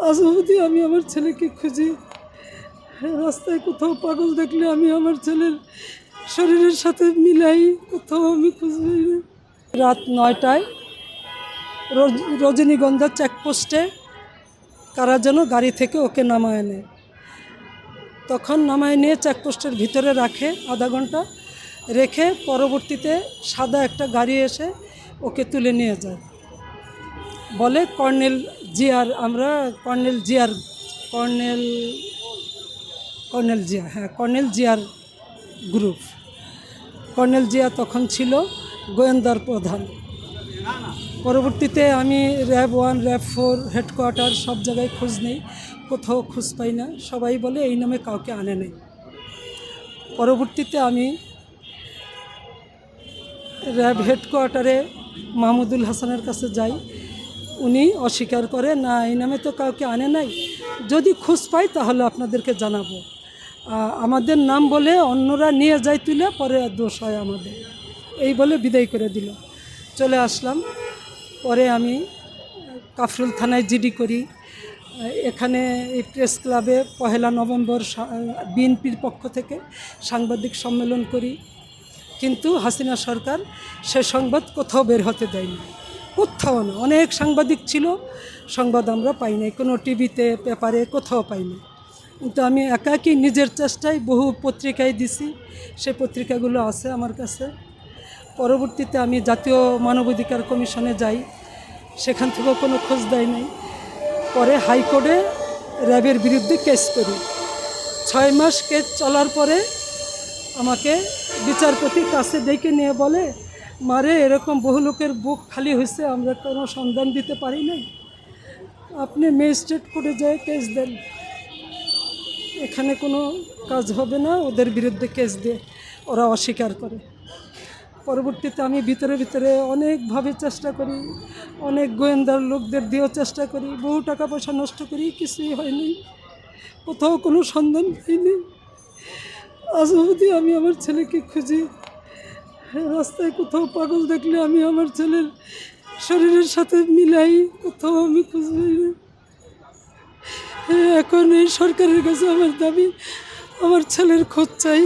আজ অবধি আমি আমার ছেলেকে খুঁজি। রাস্তায় কোথাও পাগল দেখলে আমি আমার ছেলের শরীরের সাথে মিলাই, কোথাও আমি খুঁজে পাই না। রাত 9টায় রজনীগন্ধা চেকপোস্টে কারা যেন গাড়ি থেকে ওকে নামায় নেয়। তখন নামায় নিয়ে চেকপোস্টের ভিতরে রাখে আধা ঘন্টা, রেখে পরবর্তীতে সাদা একটা গাড়ি এসে ওকে তুলে নিয়ে যায়। বলে কর্নেল জিয়ার, আমরা কর্নেল জিয়ার, কর্নেল জিয়া, হ্যাঁ কর্নেল জিয়ার গ্রুপ। কর্নেল জিয়া তখন ছিল গোয়েন্দার প্রধান। পরবর্তীতে আমি র্যাব 1, র্যাব 4 হেডকোয়ার্টার সব জায়গায় খোঁজ নেই, কোথাও খোঁজ পাই না। সবাই বলে এই নামে কাউকে আনে নেই। পরবর্তীতে আমি র্যাব হেডকোয়ার্টারে মাহমুদুল হাসানের কাছে যাই। উনি অস্বীকার করে, না এই নামে তো কাউকে আনে নাই, যদি খোঁজ পাই তাহলে আপনাদেরকে জানাবো। আমাদের নাম বলে অন্যরা নিয়ে যায় তুলে, পরে দোষ হয় আমাদের, এই বলে বিদায় করে দিল। চলে আসলাম। পরে আমি কাফরুল থানায় জিডি করি। এখানে এই প্রেস ক্লাবে 1 নভেম্বর বিএনপির পক্ষ থেকে সাংবাদিক সম্মেলন করি, কিন্তু হাসিনা সরকার সে সংবাদ কোথাও বের হতে দেয়নি, কোথাও না। অনেক সাংবাদিক ছিল, সংবাদ আমরা পাই নাই, কোনো টিভিতে পেপারে কোথাও পাইনি। কিন্তু আমি একাকী নিজের চেষ্টায় বহু পত্রিকায় দিছি, সেই পত্রিকাগুলো আছে আমার কাছে। পরবর্তীতে আমি জাতীয় মানবাধিকার কমিশনে যাই, সেখান থেকেও কোনো খোঁজ দেয় নাই। পরে হাইকোর্টে র্যাবের বিরুদ্ধে কেস করি। 6 মাস কেস চলার পরে আমাকে বিচারপতির কাছে ডেকে নিয়ে বলে, মারে এরকম বহু লোকের বুক খালি হয়েছে, আমরা কোনো সন্ধান দিতে পারি নাই, আপনি ম্যাজিস্ট্রেট কোর্টে যেয়ে কেস দেন, এখানে কোনো কাজ হবে না, ওদের বিরুদ্ধে কেস দিয়ে। ওরা অস্বীকার করে। পরবর্তীতে আমি ভিতরে ভিতরে অনেকভাবে চেষ্টা করি, অনেক গোয়েন্দার লোকদের দিয়েও চেষ্টা করি, বহু টাকা পয়সা নষ্ট করি, কিছুই হয়নি, কোথাও কোনো সন্ধান পাইনি। আজ অবধি আমি আমার ছেলেকে খুঁজি। রাস্তায় কোথাও পাগল দেখলে আমি আমার ছেলের শরীরের সাথে মিলাই, কোথাও আমি খুঁজে পাই না। এখন এই সরকারের কাছে আমার দাবি, আমার ছেলের খোঁজ চাই।